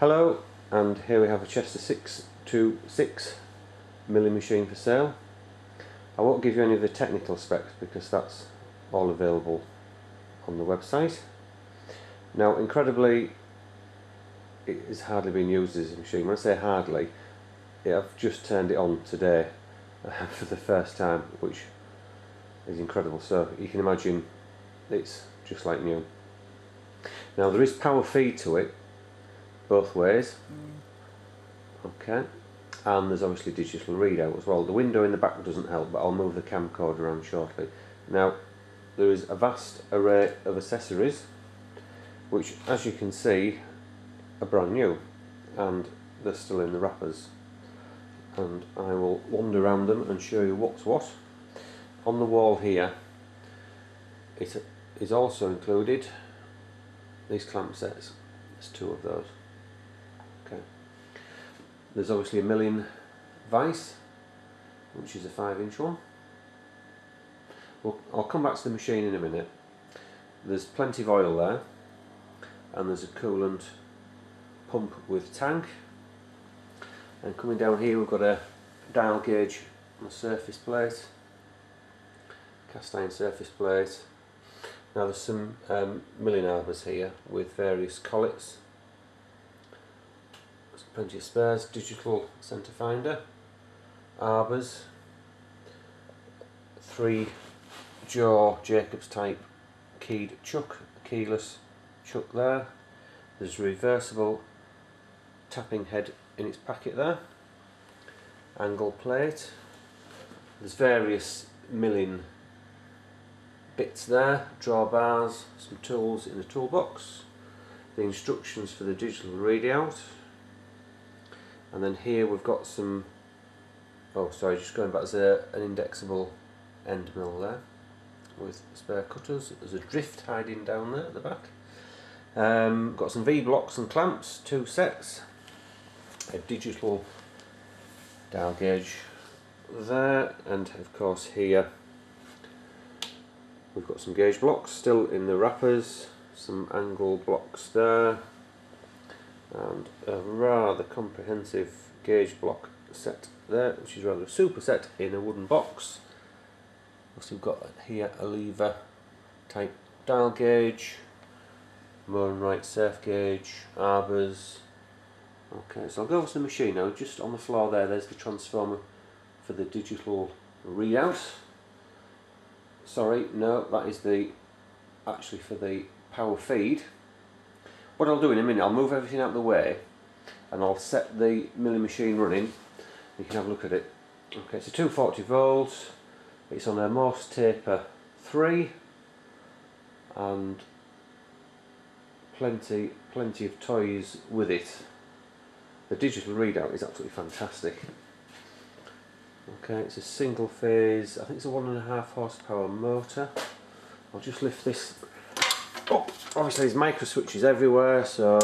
Hello, and here we have a Chester 626 milling machine for sale. I won't give you any of the technical specs because that's all available on the website. Now, incredibly, it has hardly been used as a machine. When I say hardly, I've just turned it on today for the first time, which is incredible. So you can imagine it's just like new. Now, there is power feed to it both ways. Okay, and there's obviously digital readout as well. The window in the back doesn't help, but I'll move the camcorder around shortly. Now, there is a vast array of accessories, which, as you can see, are brand new, and they're still in the wrappers. And I will wander around them and show you what's what. On the wall here, it is also included these clamp sets. There's two of those. Okay. There's obviously a milling vise, which is a 5-inch one. I'll come back to the machine in a minute. There's plenty of oil there, and there's a coolant pump with tank. And coming down here, we've got a dial gauge on the surface plate, cast iron surface plate. Now there's some milling arbors here with various collets. There's plenty of spares, digital centre finder, arbors, 3-jaw Jacobs type keyed chuck, keyless chuck there. There's a reversible tapping head in its packet there, angle plate. There's various milling bits there, drawbars, some tools in the toolbox, the instructions for the digital readout, and then here we've got some, just going back, there's an indexable end mill there with spare cutters. There's a drift hiding down there at the back. Got some V-blocks and clamps, 2 sets, a digital dial gauge there, and of course here we've got some gauge blocks still in the wrappers, some angle blocks there, and a rather comprehensive gauge block set there, which is rather a super set in a wooden box. Also, we've got here a lever type dial gauge, Moore and Wright surf gauge, arbors. Okay, so I'll go over to the machine now. Just on the floor there's the transformer for the digital readout. Sorry, no, that is actually for the power feed. What I'll do in a minute, I'll move everything out of the way and I'll set the milling machine running. You can have a look at it. Okay, it's a 240 volts. It's on a Morse Taper 3 and plenty of toys with it. The digital readout is absolutely fantastic. Okay, it's a single phase, I think it's a 1.5 horsepower motor. I'll just lift this up. Obviously there's micro switches everywhere, so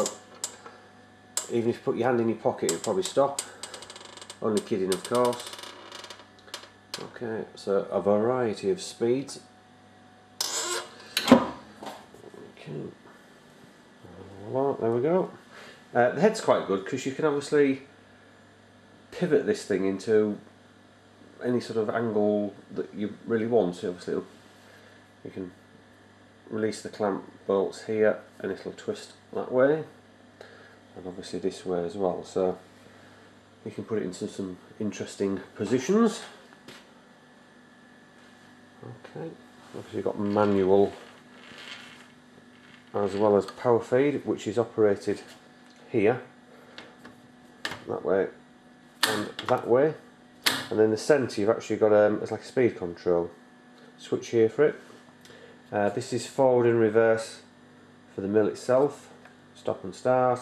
even if you put your hand in your pocket it'll probably stop. Only kidding, of course. Okay, so a variety of speeds. Okay, there we go. The head's quite good because you can obviously pivot this thing into any sort of angle that you really want. So obviously you can release the clamp bolts here and it'll twist that way, and obviously this way as well, so you can put it into some interesting positions. Okay, obviously you've got manual as well as power feed, which is operated here, that way and that way, and then the centre you've actually got it's like a speed control switch here for it. This is forward and reverse for the mill itself, stop and start.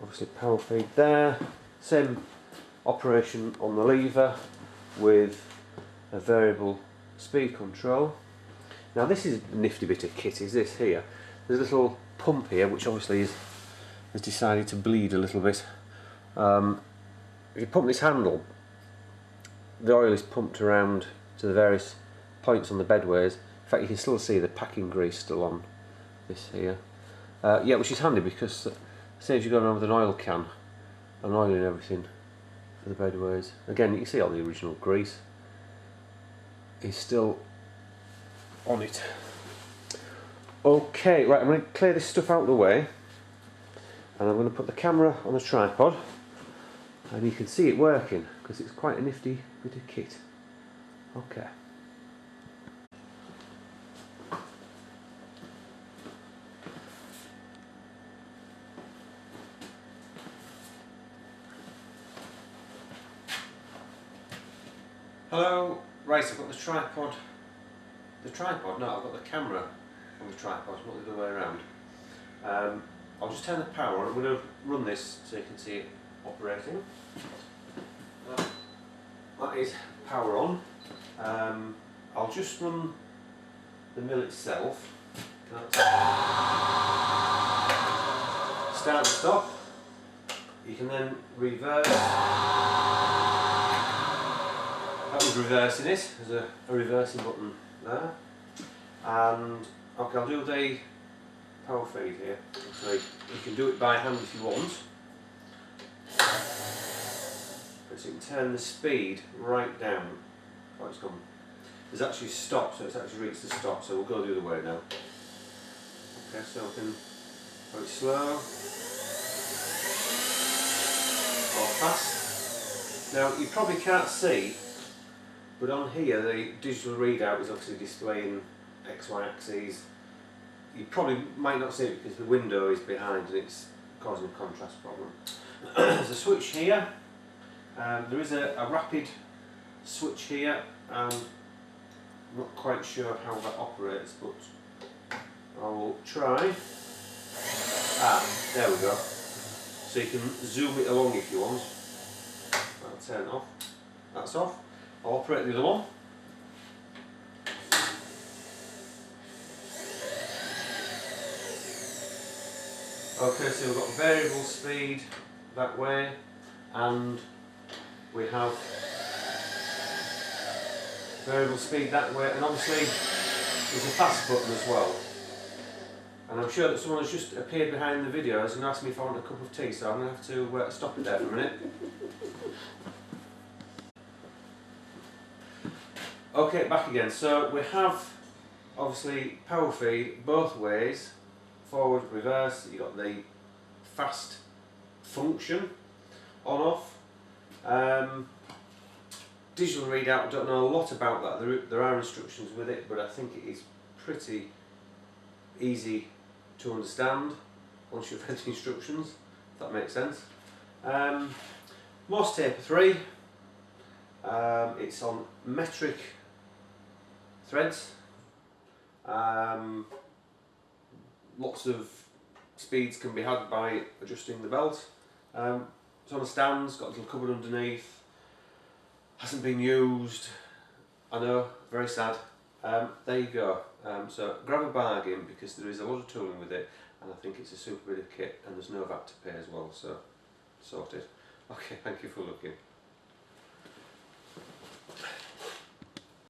Obviously power feed there, same operation on the lever with a variable speed control. Now this is a nifty bit of kit, is this here. There's a little pump here which obviously has decided to bleed a little bit. If you pump this handle, the oil is pumped around to the various points on the bedways. In fact, you can still see the packing grease still on this here. Yeah, which is handy because saves you going around with an oil can and oiling everything for the bedways. Again, you can see all the original grease is still on it. Okay, right, I'm going to clear this stuff out of the way and I'm going to put the camera on a tripod and you can see it working because it's quite a nifty bit of kit. Okay. Hello, right, so I've got the tripod, no, I've got the camera on the tripod, not the other way around. I'll just turn the power on. I'm going to run this so you can see it operating. That is power on. I'll just run the mill itself. Start and stop. You can then reverse. That was reversing it. There's a reversing button there. And okay, I'll do the power feed here. So you can do it by hand if you want. But you can turn the speed right down. Oh, it's gone. There's actually stop, so it's actually reached the stop, so we'll go the other way now. Okay, so we can go it slow or fast. Now you probably can't see, but on here the digital readout is obviously displaying XY axes. You probably might not see it because the window is behind and it's causing a contrast problem. There's a switch here. There is a rapid switch here. I'm not quite sure how that operates, but I will try. There we go. So you can zoom it along if you want. I'll turn it off. That's off. I'll operate the other one. Okay, so we've got variable speed that way, and we have variable speed that way, and obviously there's a fast button as well. And I'm sure that someone has just appeared behind the video and asked me if I want a cup of tea, so I'm going to have to stop it there for a minute. Okay, back again. So we have obviously power feed both ways. Forward, reverse, you've got the fast function on off. Digital readout, I don't know a lot about that. There are instructions with it, but I think it is pretty easy to understand once you've read the instructions, if that makes sense. Morse taper 3, it's on metric threads. Lots of speeds can be had by adjusting the belt. It's on a stand, it's got a little cupboard underneath, hasn't been used, I know, very sad. There you go. So grab a bargain because there is a lot of tooling with it and I think it's a super bit of kit and there's no VAT to pay as well, so sorted. Okay, thank you for looking.